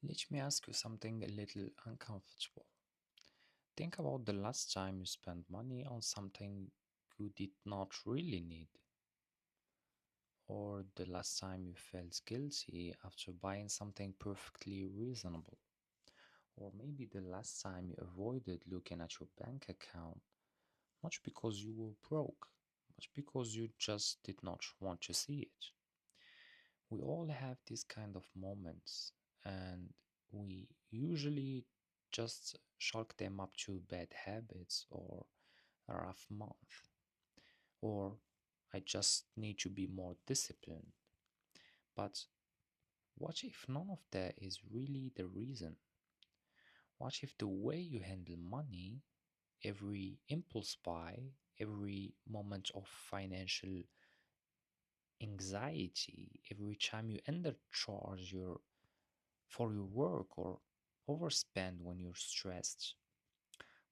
Let me ask you something a little uncomfortable. Think about the last time you spent money on something you did not really need, or the last time you felt guilty after buying something perfectly reasonable, or maybe the last time you avoided looking at your bank account, not because you were broke, but because you just did not want to see it. We all have these kind of moments, and we usually just chalk them up to bad habits or a rough month, or I just need to be more disciplined. But what if none of that is really the reason? What if the way you handle money, every impulse buy, every moment of financial anxiety, every time you undercharge for your work or overspend when you're stressed?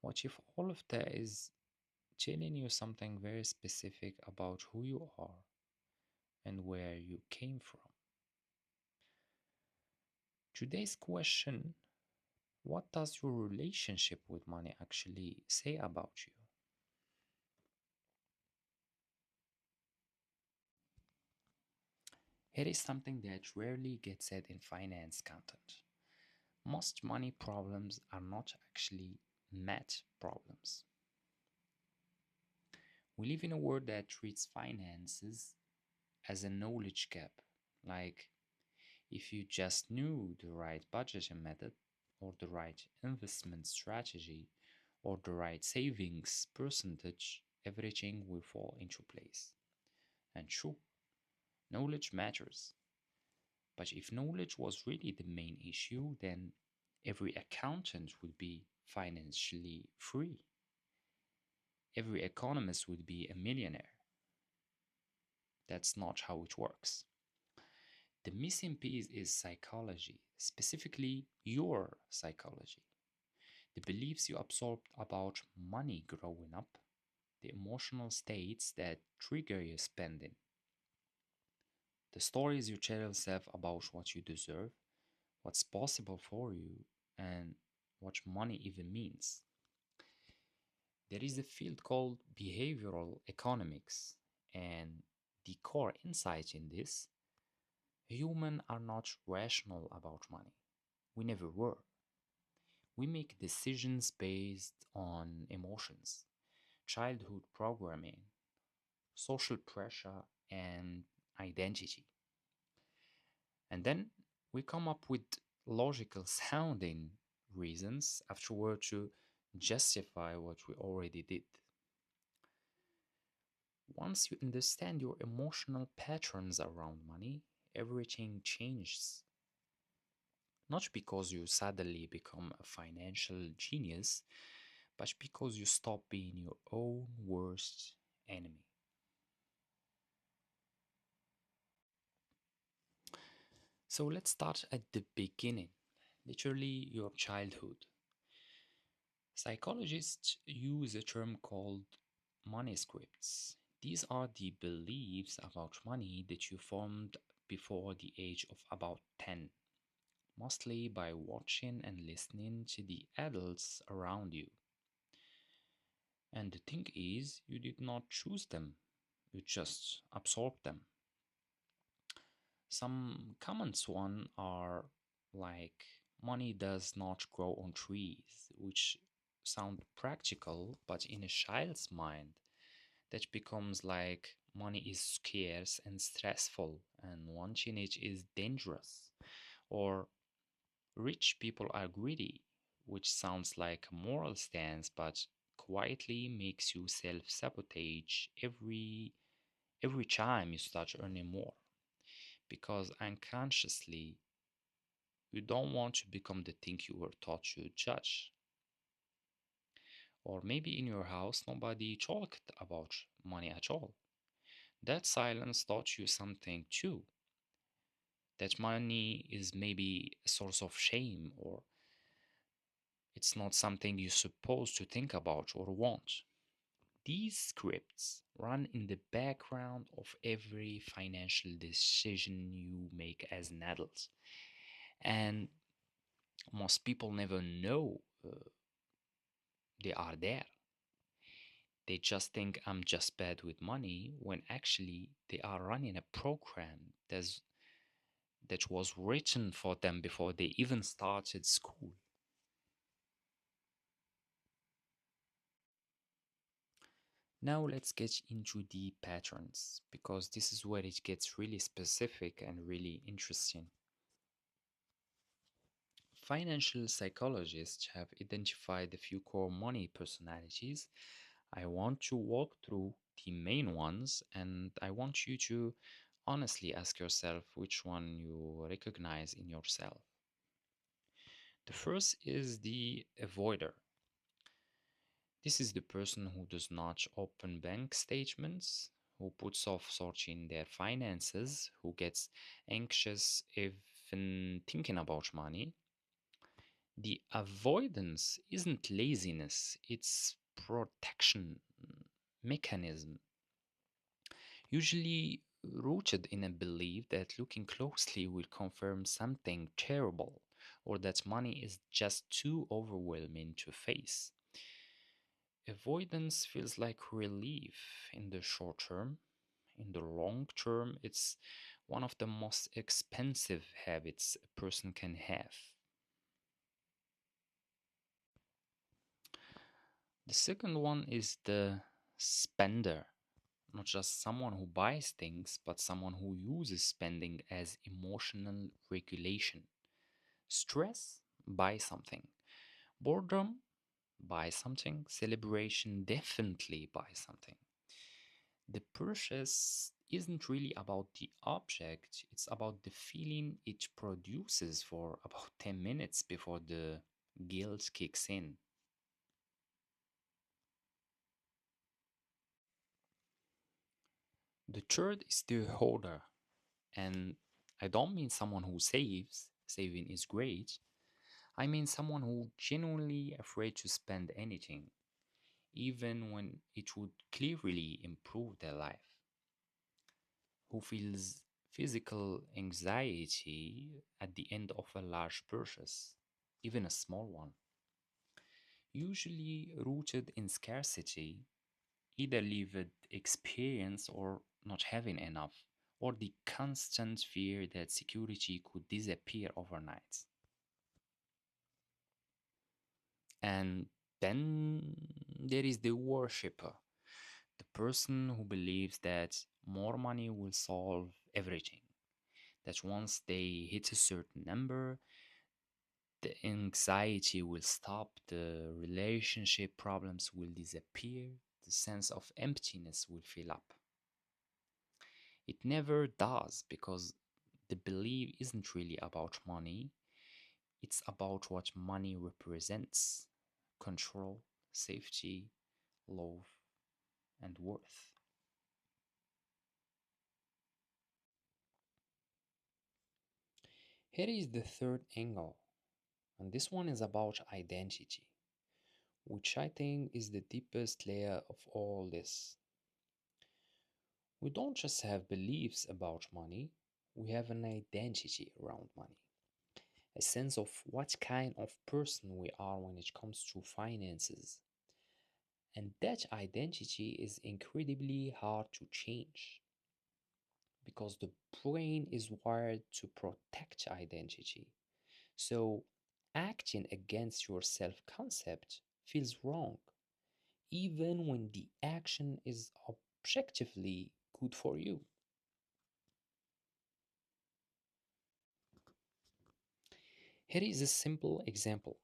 What if all of that is telling you something very specific about who you are and where you came from? Today's question: what does your relationship with money actually say about you? Here is something that rarely gets said in finance content. Most money problems are not actually math problems. We live in a world that treats finances as a knowledge gap. Like, if you just knew the right budgeting method, or the right investment strategy, or the right savings percentage, everything will fall into place. And true, knowledge matters. But if knowledge was really the main issue, then every accountant would be financially free. Every economist would be a millionaire. That's not how it works. The missing piece is psychology, specifically your psychology. The beliefs you absorbed about money growing up, the emotional states that trigger your spending, the stories you tell yourself about what you deserve, what's possible for you, and what money even means. There is a field called behavioral economics, and the core insight in this: humans are not rational about money. We never were. We make decisions based on emotions, childhood programming, social pressure, and identity. And then we come up with logical sounding reasons afterward to justify what we already did. Once you understand your emotional patterns around money, everything changes. Not because you suddenly become a financial genius, but because you stop being your own worst enemy. So let's start at the beginning, literally your childhood. Psychologists use a term called money scripts. These are the beliefs about money that you formed before the age of about 10, mostly by watching and listening to the adults around you. And the thing is, you did not choose them, you just absorbed them. Some common ones are like money does not grow on trees, which sound practical, but in a child's mind, that becomes like money is scarce and stressful, and wanting it is dangerous. Or rich people are greedy, which sounds like a moral stance, but quietly makes you self-sabotage every time you start earning more, because unconsciously you don't want to become the thing you were taught to judge. Or maybe in your house nobody talked about money at all. That silence taught you something too. That money is maybe a source of shame, or it's not something you're supposed to think about or want. These scripts run in the background of every financial decision you make as an adult. And Most people never know they are there. They just think I'm just bad with money when actually they are running a program that was written for them before they even started school. Now let's get into the patterns because this is where it gets really specific and really interesting. Financial psychologists have identified a few core money personalities. I want to walk through the main ones and I want you to honestly ask yourself which one you recognize in yourself. The first is the avoider. This is the person who does not open bank statements, who puts off sorting their finances, who gets anxious even thinking about money. The avoidance isn't laziness, it's protection mechanism, usually rooted in a belief that looking closely will confirm something terrible or that money is just too overwhelming to face. Avoidance feels like relief in the short term. In the long term, it's one of the most expensive habits a person can have. The second one is the spender, not just someone who buys things, but someone who uses spending as emotional regulation. Stress, buy something. Boredom, buy something. Celebration, definitely buy something. The purchase isn't really about the object, it's about the feeling it produces for about 10 minutes before the guilt kicks in. The third is the hoarder, and I don't mean someone who saves, saving is great. I mean someone who genuinely afraid to spend anything, even when it would clearly improve their life, who feels physical anxiety at the end of a large purchase, even a small one, usually rooted in scarcity, either lived experience or not having enough, or the constant fear that security could disappear overnight. And then there is the worshipper, the person who believes that more money will solve everything, that once they hit a certain number, the anxiety will stop, the relationship problems will disappear, the sense of emptiness will fill up. It never does because the belief isn't really about money, it's about what money represents: control, safety, love, and worth. Here is the third angle, and this one is about identity, which I think is the deepest layer of all this. We don't just have beliefs about money, we have an identity around money, a sense of what kind of person we are when it comes to finances. And that identity is incredibly hard to change because the brain is wired to protect identity. So, acting against your self concept feels wrong, even when the action is objectively good for you. Here is a simple example.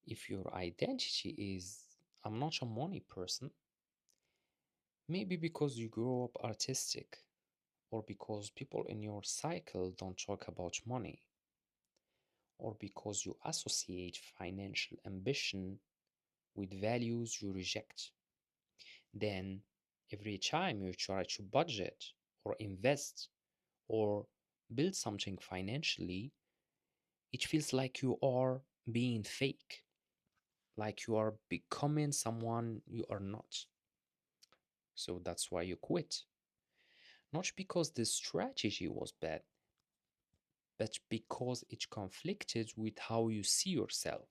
If your identity is I'm not a money person, maybe because you grow up artistic or because people in your cycle don't talk about money, or because you associate financial ambition with values you reject. Then, every time you try to budget or invest or build something financially, it feels like you are being fake, like you are becoming someone you are not. So that's why you quit. Not because the strategy was bad, but because it conflicted with how you see yourself.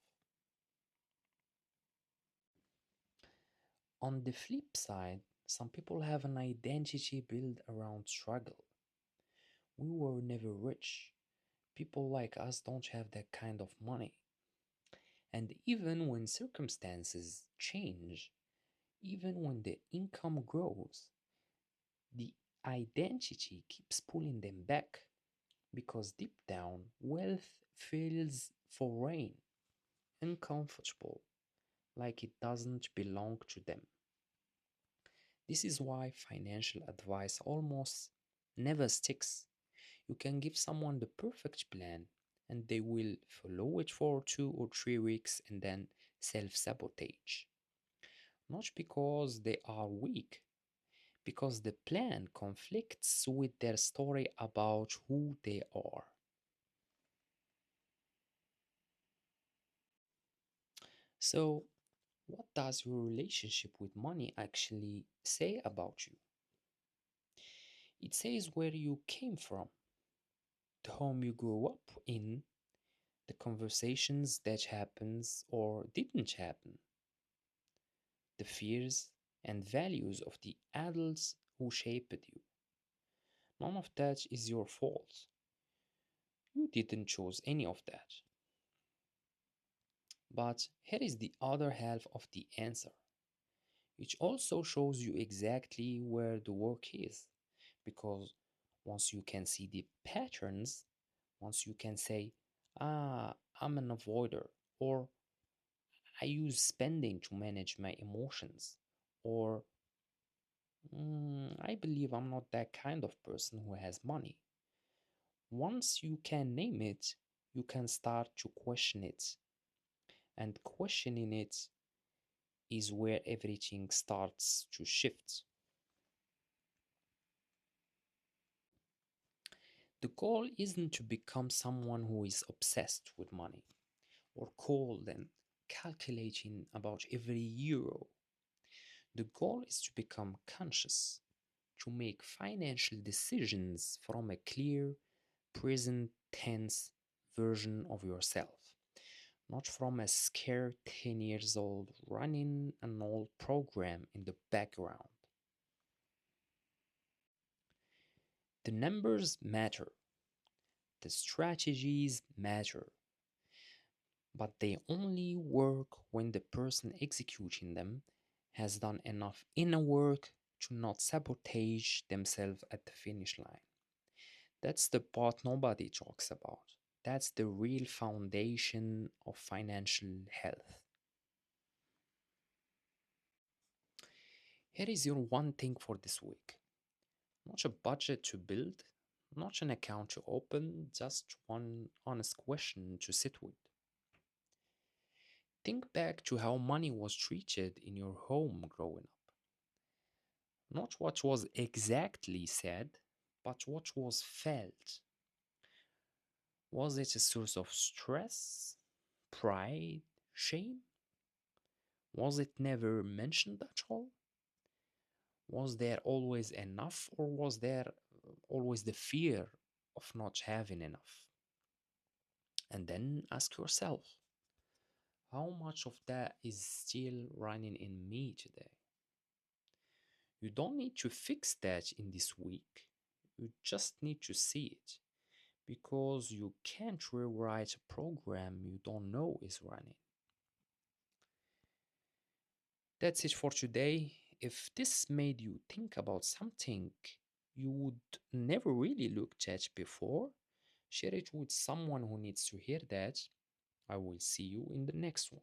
On the flip side, some people have an identity built around struggle. We were never rich. People like us don't have that kind of money. And even when circumstances change, even when the income grows, the identity keeps pulling them back because deep down, wealth feels foreign, uncomfortable, like it doesn't belong to them. This is why financial advice almost never sticks. You can give someone the perfect plan and they will follow it for 2 or 3 weeks and then self sabotage. Not because they are weak, because the plan conflicts with their story about who they are. So, what does your relationship with money actually say about you? It says where you came from, the home you grew up in, the conversations that happens or didn't happen, the fears and values of the adults who shaped you. None of that is your fault. You didn't choose any of that. But here is the other half of the answer, which also shows you exactly where the work is. Because once you can see the patterns, once you can say, ah, I'm an avoider, or I use spending to manage my emotions, or I believe I'm not that kind of person who has money. Once you can name it, you can start to question it. And questioning it is where everything starts to shift. The goal isn't to become someone who is obsessed with money or cold and calculating about every euro. The goal is to become conscious, to make financial decisions from a clear, present tense version of yourself, not from a scared 10 years old running an old program in the background. The numbers matter, the strategies matter, but they only work when the person executing them has done enough inner work to not sabotage themselves at the finish line. That's the part nobody talks about. That's the real foundation of financial health. Here is your one thing for this week: not a budget to build, not an account to open, just one honest question to sit with. Think back to how money was treated in your home growing up. Not what was exactly said, but what was felt. Was it a source of stress, pride, shame? Was it never mentioned at all? Was there always enough, or was there always the fear of not having enough? And then ask yourself, how much of that is still running in me today? You don't need to fix that in this week, you just need to see it because you can't rewrite a program you don't know is running. That's it for today. If this made you think about something you would never really looked at before, share it with someone who needs to hear that. I will see you in the next one.